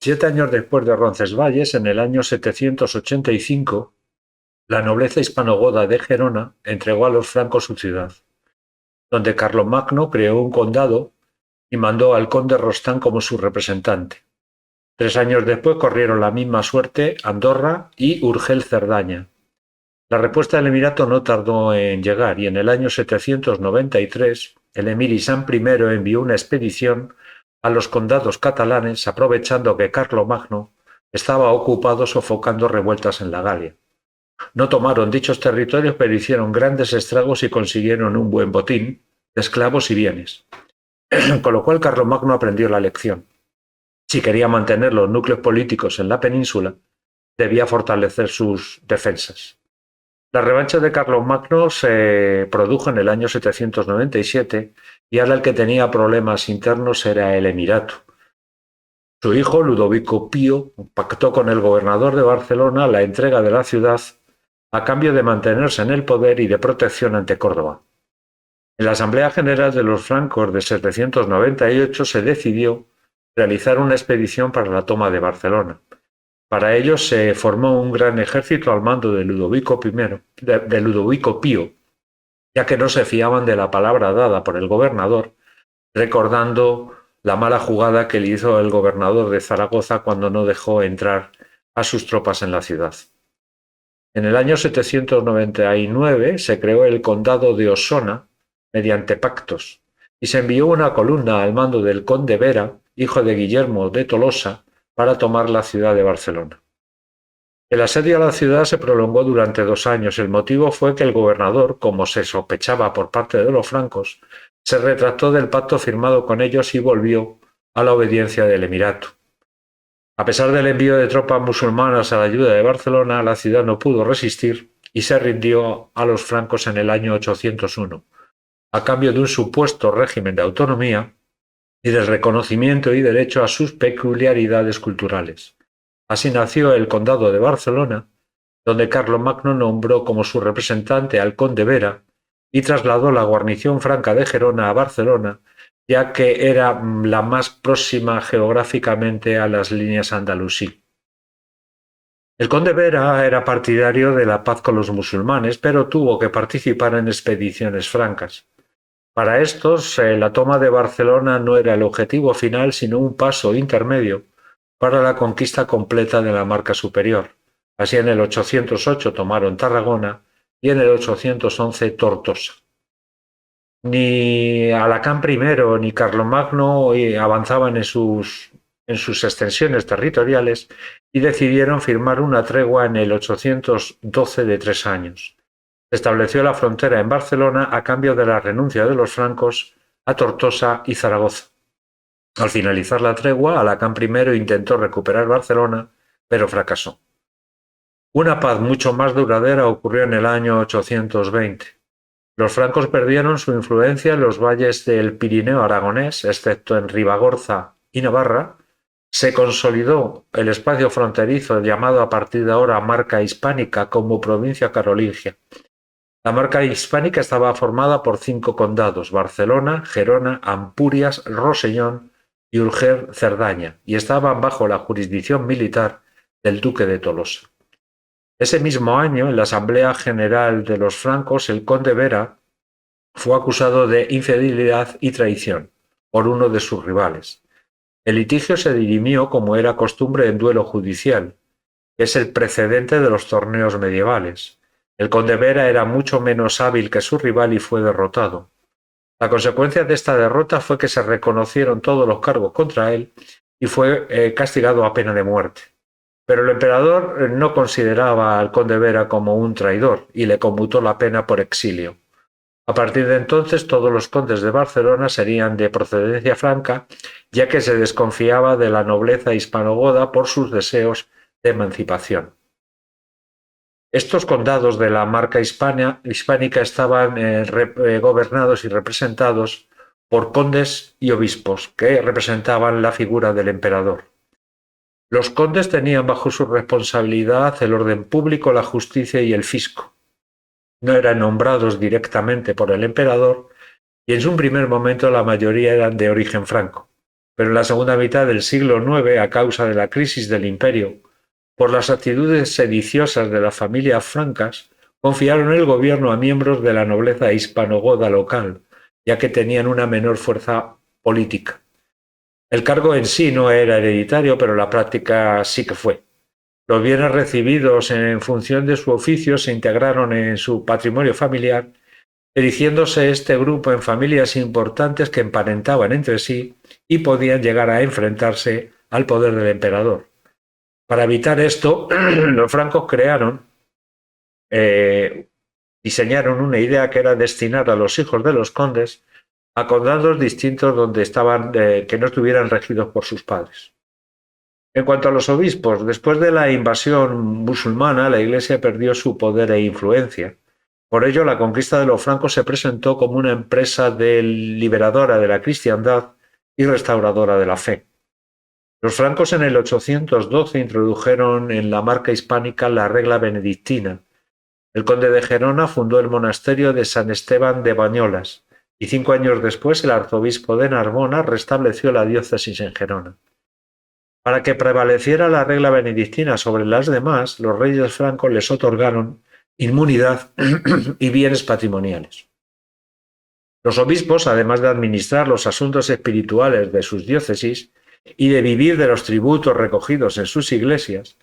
7 años después de Roncesvalles, en el año 785, la nobleza hispanogoda de Gerona entregó a los francos su ciudad, donde Carlomagno creó un condado y mandó al conde Rostán como su representante. 3 años después corrieron la misma suerte Andorra y Urgel-Cerdaña. La respuesta del emirato no tardó en llegar y en el año 793 el emir Isán I envió una expedición a los condados catalanes aprovechando que Carlomagno estaba ocupado sofocando revueltas en la Galia. No tomaron dichos territorios, pero hicieron grandes estragos y consiguieron un buen botín de esclavos y bienes. Con lo cual Carlomagno aprendió la lección. Si quería mantener los núcleos políticos en la península, debía fortalecer sus defensas. La revancha de Carlomagno se produjo en el año 797 y ahora el que tenía problemas internos era el emirato. Su hijo, Ludovico Pío, pactó con el gobernador de Barcelona la entrega de la ciudad a cambio de mantenerse en el poder y de protección ante Córdoba. En la Asamblea General de los Francos de 798 se decidió realizar una expedición para la toma de Barcelona. Para ello se formó un gran ejército al mando de Ludovico Pío, ya que no se fiaban de la palabra dada por el gobernador, recordando la mala jugada que le hizo el gobernador de Zaragoza cuando no dejó entrar a sus tropas en la ciudad. En el año 799 se creó el condado de Osona mediante pactos y se envió una columna al mando del conde Vera, hijo de Guillermo de Tolosa, para tomar la ciudad de Barcelona. El asedio a la ciudad se prolongó durante 2 años. El motivo fue que el gobernador, como se sospechaba por parte de los francos, se retractó del pacto firmado con ellos y volvió a la obediencia del emirato. A pesar del envío de tropas musulmanas a la ayuda de Barcelona, la ciudad no pudo resistir y se rindió a los francos en el año 801, a cambio de un supuesto régimen de autonomía y del reconocimiento y derecho a sus peculiaridades culturales. Así nació el Condado de Barcelona, donde Carlomagno nombró como su representante al conde Vera y trasladó la guarnición franca de Gerona a Barcelona, ya que era la más próxima geográficamente a las líneas andalusí. El conde Vera era partidario de la paz con los musulmanes, pero tuvo que participar en expediciones francas. Para estos, la toma de Barcelona no era el objetivo final, sino un paso intermedio para la conquista completa de la Marca Superior. Así en el 808 tomaron Tarragona y en el 811 Tortosa. Ni Alacant I ni Carlomagno avanzaban en sus extensiones territoriales y decidieron firmar una tregua en el 812 de 3 años. Estableció la frontera en Barcelona a cambio de la renuncia de los francos a Tortosa y Zaragoza. Al finalizar la tregua, Alacant I intentó recuperar Barcelona, pero fracasó. Una paz mucho más duradera ocurrió en el año 820. Los francos perdieron su influencia en los valles del Pirineo aragonés, excepto en Ribagorza y Navarra. Se consolidó el espacio fronterizo llamado a partir de ahora Marca Hispánica como provincia carolingia. La Marca Hispánica estaba formada por 5 condados: Barcelona, Gerona, Ampurias, Rosellón y Urgel-Cerdaña, y estaban bajo la jurisdicción militar del duque de Tolosa. Ese mismo año, en la Asamblea General de los Francos, el conde Vera fue acusado de infidelidad y traición por uno de sus rivales. El litigio se dirimió, como era costumbre, en duelo judicial, que es el precedente de los torneos medievales. El conde Vera era mucho menos hábil que su rival y fue derrotado. La consecuencia de esta derrota fue que se reconocieron todos los cargos contra él y fue castigado a pena de muerte. Pero el emperador no consideraba al conde Vera como un traidor y le conmutó la pena por exilio. A partir de entonces, todos los condes de Barcelona serían de procedencia franca, ya que se desconfiaba de la nobleza hispanogoda por sus deseos de emancipación. Estos condados de la Marca hispánica estaban gobernados y representados por condes y obispos, que representaban la figura del emperador. Los condes tenían bajo su responsabilidad el orden público, la justicia y el fisco. No eran nombrados directamente por el emperador y en un primer momento la mayoría eran de origen franco. pero en la segunda mitad del siglo IX, a causa de la crisis del imperio, por las actitudes sediciosas de las familias francas, confiaron el gobierno a miembros de la nobleza hispanogoda local, ya que tenían una menor fuerza política. El cargo en sí no era hereditario, pero la práctica sí que fue. Los bienes recibidos en función de su oficio se integraron en su patrimonio familiar, erigiéndose este grupo en familias importantes que emparentaban entre sí y podían llegar a enfrentarse al poder del emperador. Para evitar esto, los francos diseñaron una idea que era destinar a los hijos de los condes a condados distintos donde que no estuvieran regidos por sus padres. En cuanto a los obispos, después de la invasión musulmana, la Iglesia perdió su poder e influencia. Por ello, la conquista de los francos se presentó como una empresa liberadora de la cristiandad y restauradora de la fe. Los francos en el 812 introdujeron en la marca hispánica la regla benedictina. El conde de Gerona fundó el monasterio de San Esteban de Bañolas y 5 años después el arzobispo de Narbona restableció la diócesis en Gerona. Para que prevaleciera la regla benedictina sobre las demás, los reyes francos les otorgaron inmunidad y bienes patrimoniales. Los obispos, además de administrar los asuntos espirituales de sus diócesis y de vivir de los tributos recogidos en sus iglesias,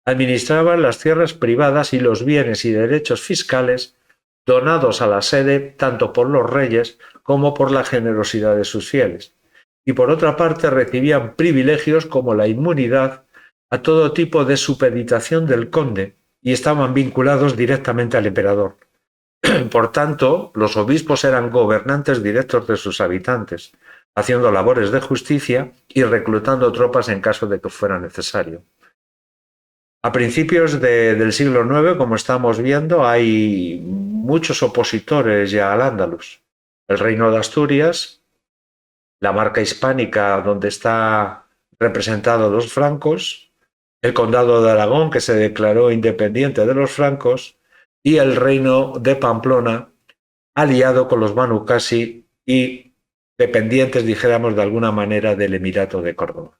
administraban las tierras privadas y los bienes y derechos fiscales donados a la sede tanto por los reyes como por la generosidad de sus fieles. Y por otra parte recibían privilegios como la inmunidad a todo tipo de supeditación del conde y estaban vinculados directamente al emperador. Por tanto, los obispos eran gobernantes directos de sus habitantes, haciendo labores de justicia y reclutando tropas en caso de que fuera necesario. A principios del siglo IX, como estamos viendo, hay muchos opositores ya al Andalus. El reino de Asturias, la marca hispánica donde está representado los francos, el condado de Aragón, que se declaró independiente de los francos, y el reino de Pamplona, aliado con los Banu Qasi y dependientes, dijéramos de alguna manera, del Emirato de Córdoba.